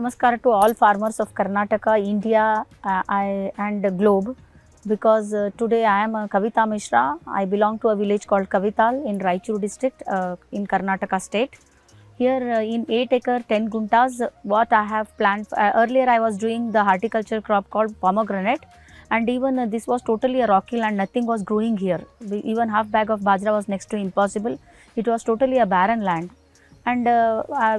Namaskar to all farmers of Karnataka, India and the globe, because today I am Kavitha Mishra. I belong to a village called Kavithal in Raichur district in Karnataka state. Here in 8 acre 10 guntas, what I have planned, earlier I was doing the horticulture crop called pomegranate, and even this was totally a rocky land, nothing was growing here. Even half bag of bajra was next to impossible. It was totally a barren land. And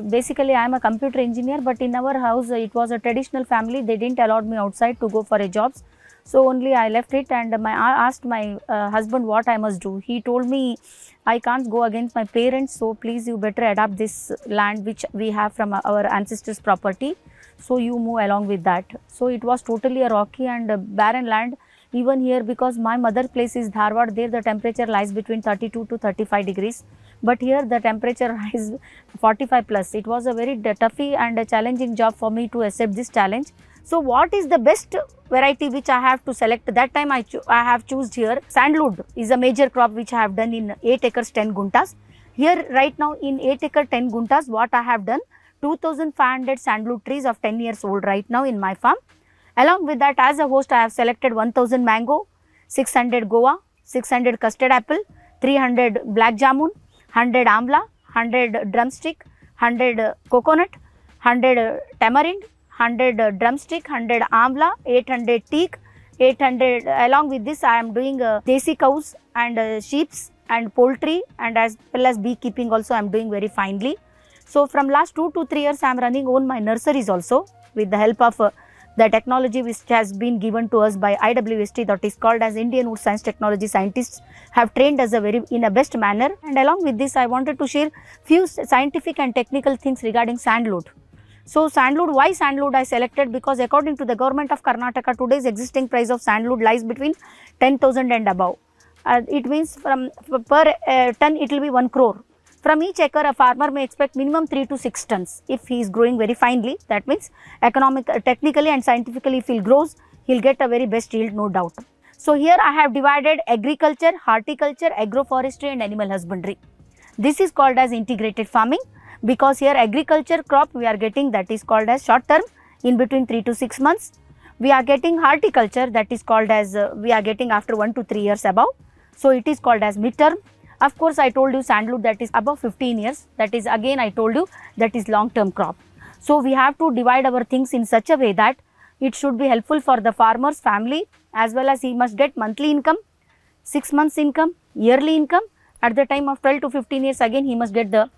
basically I am a computer engineer, but in our house it was a traditional family. They didn't allow me outside to go for a jobs, so only I left it. And I asked my husband what I must do. He told me, I can't go against my parents, so please you better adapt this land which we have from our ancestors property, so you move along with that. So it was totally a rocky and a barren land. Even here, because my mother place is Dharwad, there the temperature lies between 32 to 35 degrees. But here the temperature is 45 plus. It was a very toughy and a challenging job for me to accept this challenge. So what is the best variety which I have to select? That time I have chosen here Sandalwood is a major crop which I have done in 8 acres 10 guntas. Here right now in 8 acre 10 guntas, what I have done, 2500 sandalwood trees of 10 years old right now in my farm. Along with that, as a host I have selected 1000 mango, 600 guava, 600 custard apple, 300 black jamun, 100 amla, 100 drumstick, 100 coconut, 100 tamarind, 100 drumstick, 100 amla, 800 teak, 800. Along with this, I am doing desi cows and sheeps and poultry, and as well as beekeeping also I am doing very finely. So from last 2 to 3 years I am running own my nurseries also with the help of the technology which has been given to us by IWST, that is called as Indian Wood Science Technology Scientists have trained us in a best manner. And along with this, I wanted to share few scientific and technical things regarding sandalwood. So sandalwood, why sandalwood I selected? Because according to the government of Karnataka, today's existing price of sandalwood lies between 10,000 and above. It means per ton it will be 1 crore. From each acre, a farmer may expect minimum 3 to 6 tons if he is growing very finely. That means technically and scientifically, if he grows, he will get a very best yield, no doubt. So here I have divided agriculture, horticulture, agroforestry and animal husbandry. This is called as integrated farming, because here agriculture crop we are getting, that is called as short term, in between 3 to 6 months. We are getting horticulture, that is called as we are getting after 1 to 3 years above. So it is called as mid term. Of course, I told you sandalwood, that is above 15 years, that is again I told you that is long term crop. So we have to divide our things in such a way that it should be helpful for the farmer's family, as well as he must get monthly income, 6 months income, yearly income. At the time of 12 to 15 years again he must get the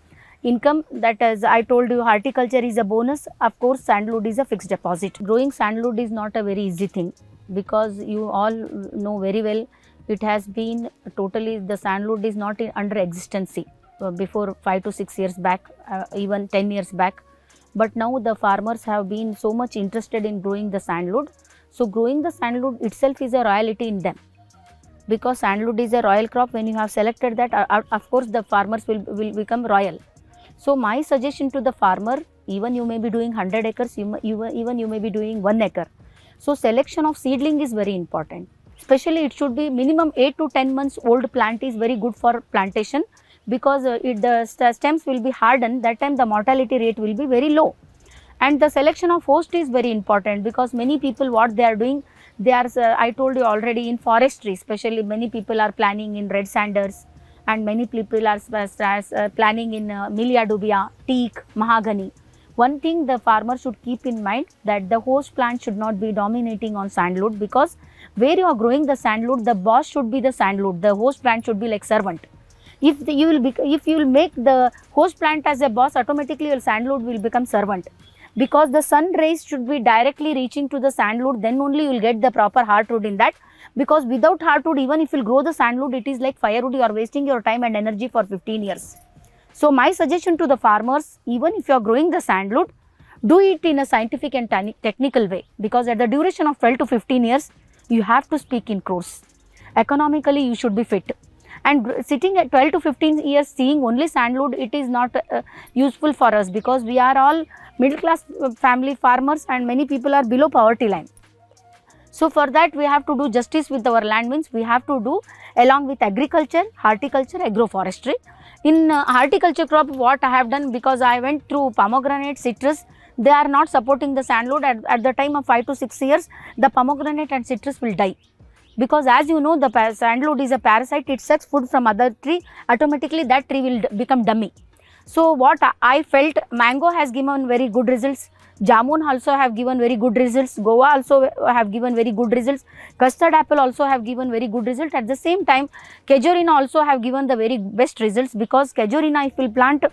income. That, as I told you, horticulture is a bonus. Of course, sandalwood is a fixed deposit. Growing sandalwood is not a very easy thing, because you all know very well, it has been totally, the sandalwood is not under existency before 5 to 6 years back, even 10 years back. But now the farmers have been so much interested in growing the sandalwood. So growing the sandalwood itself is a royalty in them, because sandalwood is a royal crop. When you have selected that, of course the farmers will become royal. So my suggestion to the farmer, even you may be doing 100 acres, even you may be doing 1 acre. So selection of seedling is very important. Especially it should be minimum 8 to 10 months old plant is very good for plantation, because the stems will be hardened. That time the mortality rate will be very low. And the selection of host is very important, because many people what they are doing, they are I told you already, in forestry especially many people are planning in red sanders, and many people are planning in Milia dubia, teak, mahogany. One thing the farmer should keep in mind, that the host plant should not be dominating on sandalwood, because where you are growing the sandalwood, the boss should be the sandalwood, the host plant should be like servant. If you will make the host plant as a boss, automatically your sandalwood will become servant, because the sun rays should be directly reaching to the sandalwood, then only you will get the proper heartwood in that. Because without heartwood, even if you will grow the sandalwood, it is like firewood, you are wasting your time and energy for 15 years. So my suggestion to the farmers, even if you are growing the sandalwood, do it in a scientific and technical way, because at the duration of 12 to 15 years, you have to speak in crores. Economically, you should be fit. And sitting at 12 to 15 years seeing only sandalwood, it is not useful for us, because we are all middle class family farmers and many people are below poverty line. So for that we have to do justice with our land, means we have to do along with agriculture, horticulture, agroforestry. In horticulture crop, what I have done, because I went through pomegranate, citrus, they are not supporting the sandalwood. At the time of 5 to 6 years, the pomegranate and citrus will die. Because as you know, the sandalwood is a parasite, it sucks food from other tree, automatically that tree will become dummy. So what I felt, mango has given very good results, jamun also have given very good results, guava also have given very good results, custard apple also have given very good result. At the same time, casuarina also have given the very best results, because casuarina if we plant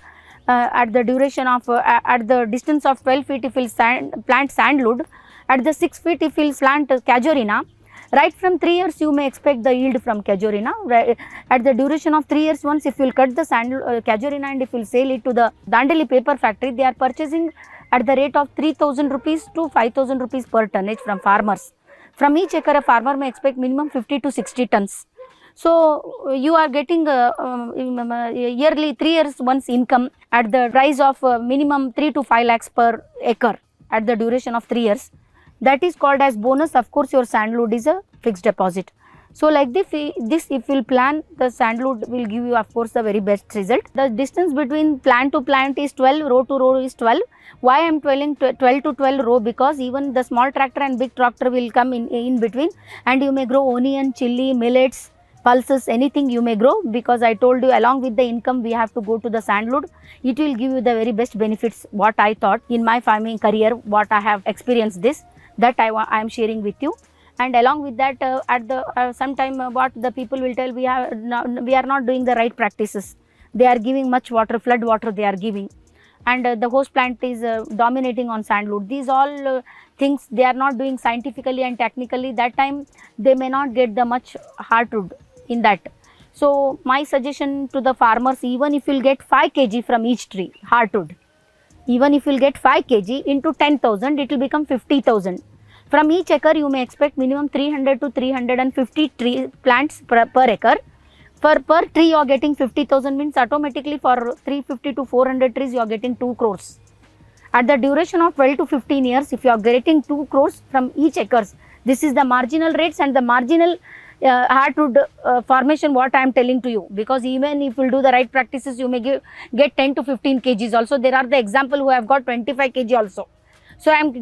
at the duration of at the distance of 12 feet if we plant sandalwood, at the 6 feet if we plant casuarina, right from 3 years you may expect the yield from casuarina. Right, at the duration of 3 years, once if you will cut the casuarina and if you will sell it to the Dandeli paper factory, they are purchasing at the rate of 3,000 rupees to 5,000 rupees per tonnage from farmers. From each acre a farmer may expect minimum 50 to 60 tons. So you are getting yearly 3 years once income at the price of minimum 3 to 5 lakhs per acre at the duration of 3 years. That is called as bonus. Of course, your sandalwood is a fixed deposit. So like this if you will plan, the sandalwood will give you of course the very best result. The distance between plant to plant is 12, row to row is 12. Why I am telling 12 to 12 row? Because even the small tractor and big tractor will come in between, and you may grow onion, chili, millets, pulses, anything you may grow, because I told you along with the income we have to go to the sandalwood. It will give you the very best benefits, what I thought in my farming career, what I have experienced this, that I am sharing with you. And along with that, at the sometime what the people will tell, we are not doing the right practices. They are giving much water, flood water they are giving, and the host plant is dominating on sandalwood. These all things they are not doing scientifically and technically. That time they may not get the much hardwood in that. So my suggestion to the farmers, even if you will get 5 kg from each tree hardwood, even if you will get 5 kg into 10,000, it will become 50,000. From each acre you may expect minimum 300 to 350 tree plants per acre. Per tree you are getting 50,000, means automatically for 350 to 400 trees you are getting 2 crores. At the duration of 12 to 15 years, if you are getting 2 crores from each acres, this is the marginal rates and the marginal hardwood formation what I am telling to you. Because even if you will do the right practices, you may get 10 to 15 kgs also. There are the example who have got 25 kg also. So I am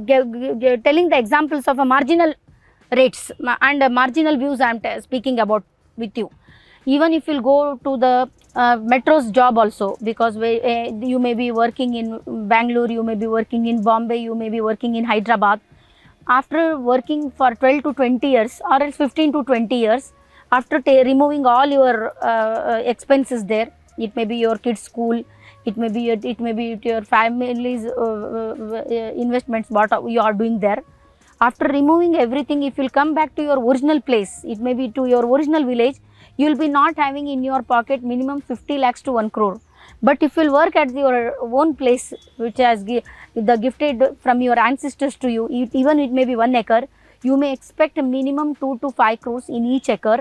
telling the examples of a marginal rates and marginal views I am speaking about with you. Even if you will go to the metro's job also, because you may be working in Bangalore, you may be working in Bombay, you may be working in Hyderabad. After working for 12 to 20 years or else 15 to 20 years, after removing all your expenses there, it may be your kids' school, it may be your family's investments what you are doing there. After removing everything, if you will come back to your original place, it may be to your original village, you will be not having in your pocket minimum 50 lakhs to 1 crore. But if you will work at your own place, which has the gifted from your ancestors to you, even it may be 1 acre, you may expect a minimum 2 to 5 crores in each acre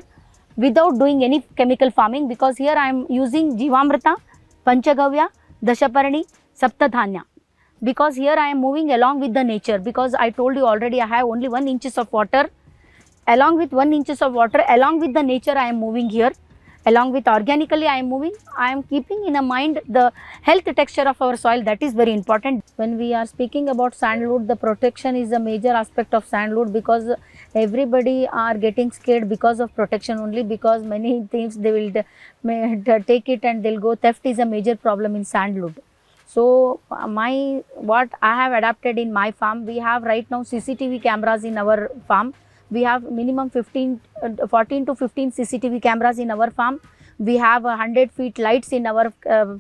without doing any chemical farming. Because here I am using Jivamrita, Panchagavya, Dashaparani, Saptadhanya. Because here I am moving along with the nature, because I told you already I have only 1 inches of water. Along with 1 inches of water, along with the nature I am moving here. Along with organically I am moving, I am keeping in a mind the health texture of our soil, that is very important. When we are speaking about sandalwood, the protection is a major aspect of sandalwood, because everybody are getting scared because of protection only, because many things they will take it and they will go. Theft is a major problem in sandalwood. So what I have adapted in my farm, we have right now CCTV cameras in our farm. We have minimum 14 to 15 CCTV cameras in our farm. We have 100 feet lights in our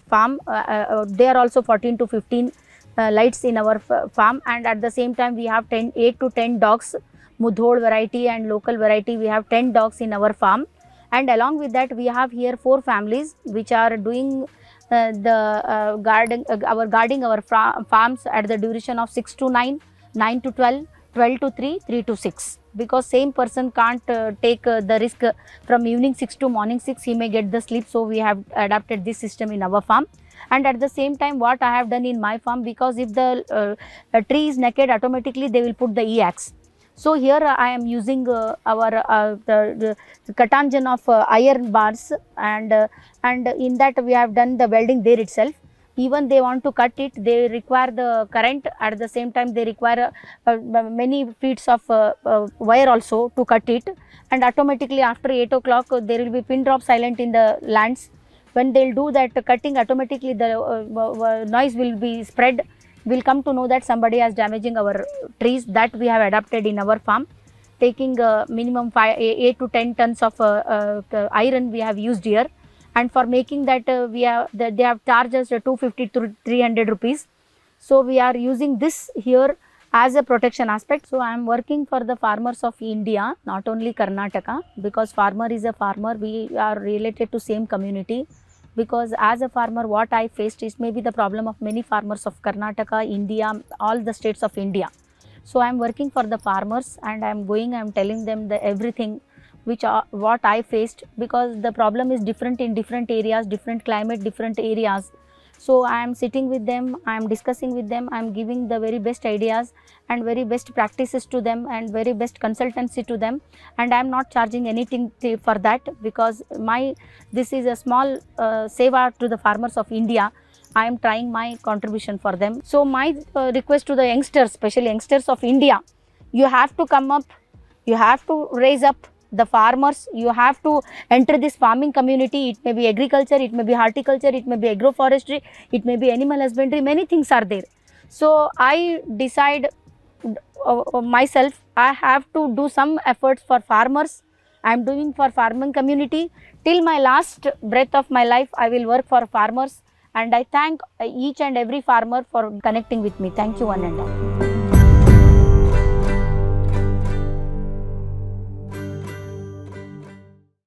farm. There are also 14 to 15 lights in our farm, and at the same time we have 8 to 10 dogs, Mudhol variety and local variety. We have 10 dogs in our farm, and along with that we have here 4 families which are doing guarding our farms at the duration of 6 to 9, 9 to 12, 12 to 3, 3 to 6. Because same person can't take the risk from evening 6 to morning 6, he may get the sleep. So we have adapted this system in our farm. And at the same time, what I have done in my farm, because if the tree is naked, automatically they will put the e-axe. So here I am using the Katanjan of iron bars, and in that we have done the welding there itself. even they want to cut it, they require the current. At the same time, they require many feet of wire also to cut it, and automatically after 8 o'clock there will be pin drop silent in the lands. When they will do that cutting, automatically the noise will be spread. We'll come to know that somebody is damaging our trees. That we have adapted in our farm, taking minimum 8 to 10 tons of iron we have used here, and for making that they have charged us 250 to 300 rupees. So we are using this here as a protection aspect. So I am working for the farmers of India, not only Karnataka, because farmer is a farmer, we are related to same community. Because as a farmer, what I faced is maybe the problem of many farmers of Karnataka, India, all the states of India. So I am working for the farmers, and I am telling them the everything which what I faced, because the problem is different in different areas, different climate, different areas. So I am sitting with them, I am discussing with them, I am giving the very best ideas and very best practices to them and very best consultancy to them, and I am not charging anything for that, because this is a small seva to the farmers of India. I am trying my contribution for them. So my request to the youngsters, especially youngsters of India, you have to come up, you have to raise up the farmers, you have to enter this farming community. It may be agriculture, it may be horticulture, it may be agroforestry, it may be animal husbandry, many things are there. So I decide myself, I have to do some efforts for farmers. I am doing for farming community. Till my last breath of my life, I will work for farmers, and I thank each and every farmer for connecting with me. Thank you one and all.